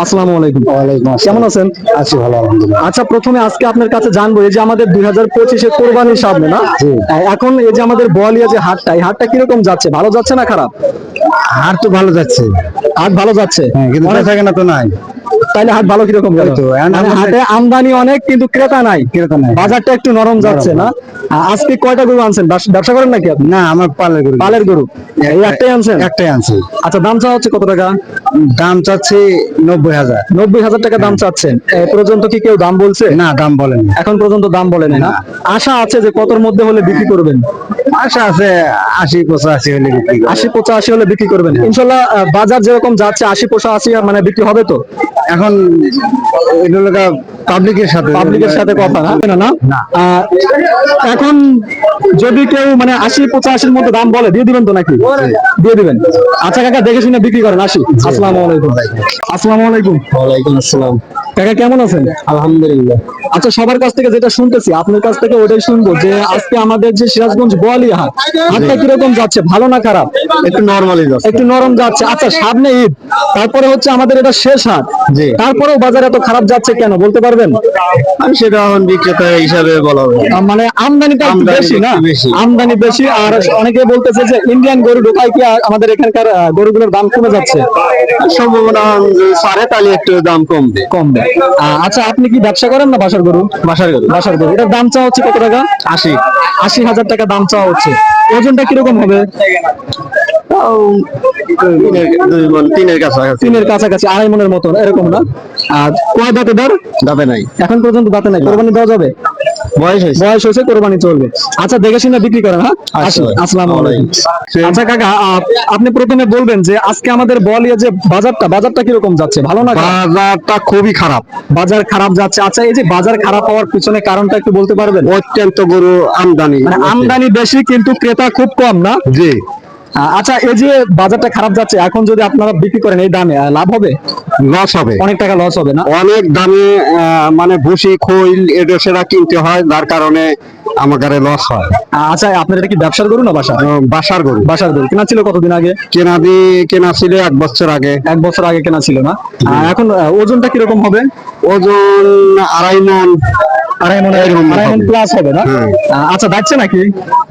আসসালামু আলাইকুম। ওয়ালাইকুম কেমন আসসালাম। আছেন? আছি ভালো আলহামদুলিল্লাহ। আচ্ছা, প্রথমে আজকে আপনার কাছে জানবো এই যে আমাদের 2025-এ কোরবানির সামনে না, জি। এখন এই যে আমাদের বোয়ালিয়া যে হাটটা, এই হাটটা কিরকম যাচ্ছে? ভালো যাচ্ছে না খারাপ? হাট তো ভালো যাচ্ছে, হাট ভালো যাচ্ছে। হ্যাঁ, কিন্তু অনেক, বেচা কেনা তো নাই। তাইলে হাট ভালো কিরকম গেল? ওই তো, এখন মানে আমাদের- হাটে আমদানি অনেক কিন্তু ক্রেতা নাই। ক্রেতা নাই। বাজারটা একটু নরম যাচ্ছে না? আজকে কয়টা গরু আনছেন? ব্যবসা করেন নাকি আপনি? না, আমার পালের গরু। পালের গরু এই একটাই আনছেন? একটাই আনছি। আচ্ছা, দাম চাওয়া হচ্ছে কত টাকা? দাম চাচ্ছি 90,000। 90,000 টাকা দাম চাচ্ছেন। এ পর্যন্ত কি কেউ দাম বলছে? না, দাম বলেন। এখন পর্যন্ত দাম বলেন না। আশা আছে যে কতর মধ্যে হলে বিক্রি করবেন? আশা আছে 80-85 হলে বিক্রি করব। 80-85 হলে বিক্রি করবেন ইনশাল্লাহ। বাজার যেরকম যাচ্ছে 80-85 মানে বিক্রি হবে তো? এখন এগুলো পাবলিকের সাথে কথা না না না। এখন যদি কেউ মানে 80-85-র মধ্যে দাম বলে দিয়ে দিবেন তো নাকি? দিয়ে দিবেন। আচ্ছা কাকা, দেখে শুনে বিক্রি করেন। আসি। আসসালামু আলাইকুম। আসসালামু আলাইকুম। ওয়ালাইকুম আসসালাম। কাকা কেমন আছেন? আলহামদুলিল্লাহ। আচ্ছা, সবার কাছ থেকে যেটা শুনতেছি আপনার কাছ থেকে ওটাই শুনবো যে আজকে আমাদের যে সিরাজগঞ্জ বোয়ালিয়া হাট, হাটটা কিরকম যাচ্ছে? ভালো না খারাপ? একটু নরমালি যাচ্ছে। একটু নরম যাচ্ছে। আচ্ছা, সামনে ঈদ, তারপরে হচ্ছে আমাদের এটা শেষ হাট, জি। তারপরেও বাজার এত খারাপ যাচ্ছে কেন বলতে পারবেন? আমি সেটা এখন বিক্রেতা হিসাবে বলা হবে। মানে আমদানিটা একটু আমদানি বেশি না? একটু বেশি। আমদানি বেশি, আর অনেকে বলতেছে যে ইন্ডিয়ান গরু ঢোকায় কি আমাদের এখানকার গরুগুলোর দাম কমে যাচ্ছে? সম্ভাবনা সাড়ে তাহলে একটু দাম কমবে। কমবে। আচ্ছা, আপনি কি ব্যবসা করেন না বাসার গরু? বাসার গরু। বাসার গরু, এটার দাম চাওয়া হচ্ছে কত টাকা? 80। 80,000 টাকা দাম চাওয়া হচ্ছে। ওজনটা কিরকম হবে? তাও তিনের কাছাকাছি। 3-এর কাছাকাছি, 2.5 মনের মতন এরকম না? আর কয় দাঁতে দাঁড়? দাবে নাই। এখন পর্যন্ত দাঁতে নাই। কোরবানি দেওয়া যাবে? বয়স হয়েছে। বয়স হয়েছে, কোরবানি চলবে। আচ্ছা, দেখে শুনে বিক্রি করেন। হ্যাঁ, আসি। আসসালামু আলাইকুম। আচ্ছা কাকা, আপনি প্রথমে বলবেন যে আজকে আমাদের বলিয়া যে বাজারটা কিরকম যাচ্ছে? ভালো না খারাপ? বাজারটা খুবই খারাপ। বাজার খারাপ যাচ্ছে। আচ্ছা, এই যে বাজার খারাপ হওয়ার পিছনে কারণটা একটু বলতে পারবেন? অত্যন্ত গরু আমদানি। মানে আমদানি বেশি কিন্তু ক্রেতা খুব কম না? জি। আচ্ছা, এই যে বাজারটা খারাপ যাচ্ছে, এখন যদি আপনারা বিক্রি করেন এই দামে, লাভ হবে? লস হবে। অনেক টাকা লস হবে না? অনেক দামে মানে ভুসি খৈল এটা সেটা কিনতে হয়, যার কারণে আমাদের লস হয়। আচ্ছা, আপনার এটা কি ব্যবসার গরু না বাসা? বাসার গরু। বাসার গরু। কেনা ছিল কতদিন আগে? কেনা ছিল 1 বছর আগে। 1 বছর আগে কেনা ছিল না? এখন ওজনটা কিরকম হবে? ওজন 2.5 মণ। 2.5 মণ, এরকম 2.5 মণ হবে। প্লাস হবে না? হ্যাঁ। আচ্ছা, যাচ্ছে নাকি?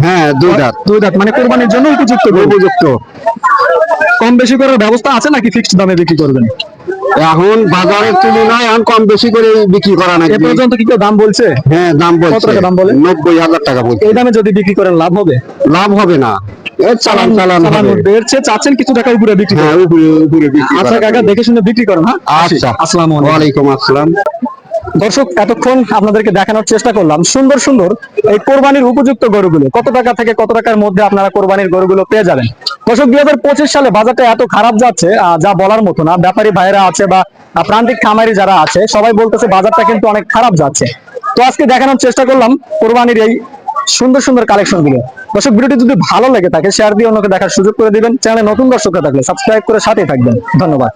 হ্যাঁ, 2 দাঁত। 2 দাঁত, মানে কোরবানির জন্য উপযুক্ত গরু। উপযুক্ত। কম বেশি করার ব্যবস্থা আছে নাকি ফিক্সড দামে বিক্রি করবেন? এখন বাজারের তুলনায় এখন কম বেশি করে বিক্রি করা এ নাকি। পর্যন্ত কি কেউ দাম বলছে? হ্যাঁ, দাম কত বলছে। টাকা দাম বলে? 90,000 টাকা বলছে। এই দামে যদি বিক্রি করেন লাভ হবে? লাভ হবে না। এর চালান হবে। উঠবে। এর চেয়ে চাচ্ছেন কিছু টাকা উপরে বিক্রি হ্যাঁ, করেন। উপরে বিক্রি আচ্ছা করা কাকা, যাবে। দেখে শুনে বিক্রি করেন। হ্যাঁ, আসি। আচ্ছা। আসসালামু আলাইকুম। ওয়ালাইকুম আসসালাম। দর্শক, এতক্ষণ আপনাদেরকে দেখানোর চেষ্টা করলাম সুন্দর সুন্দর এই কোরবানির উপযুক্ত গরুগুলো, কত টাকা থেকে কত টাকার মধ্যে আপনারা কোরবানির গরুগুলো পেয়ে যাবেন। দর্শক, 2025 সালে বাজারটা এত খারাপ যাচ্ছে যা বলার মতো না। ব্যাপারী ভাইরা আছে বা প্রান্তিক খামারি যারা আছে, সবাই বলতেছে বাজারটা কিন্তু অনেক খারাপ যাচ্ছে। তো আজকে দেখানোর চেষ্টা করলাম কোরবানির এই সুন্দর সুন্দর কালেকশন গুলো। দর্শক, ভিডিওটি যদি ভালো লেগে থাকে শেয়ার দিয়ে অন্যকে দেখার সুযোগ করে দিবেন। চ্যানেলে নতুন দর্শকরা থাকলে সাবস্ক্রাইব করে সাথে থাকবেন। ধন্যবাদ।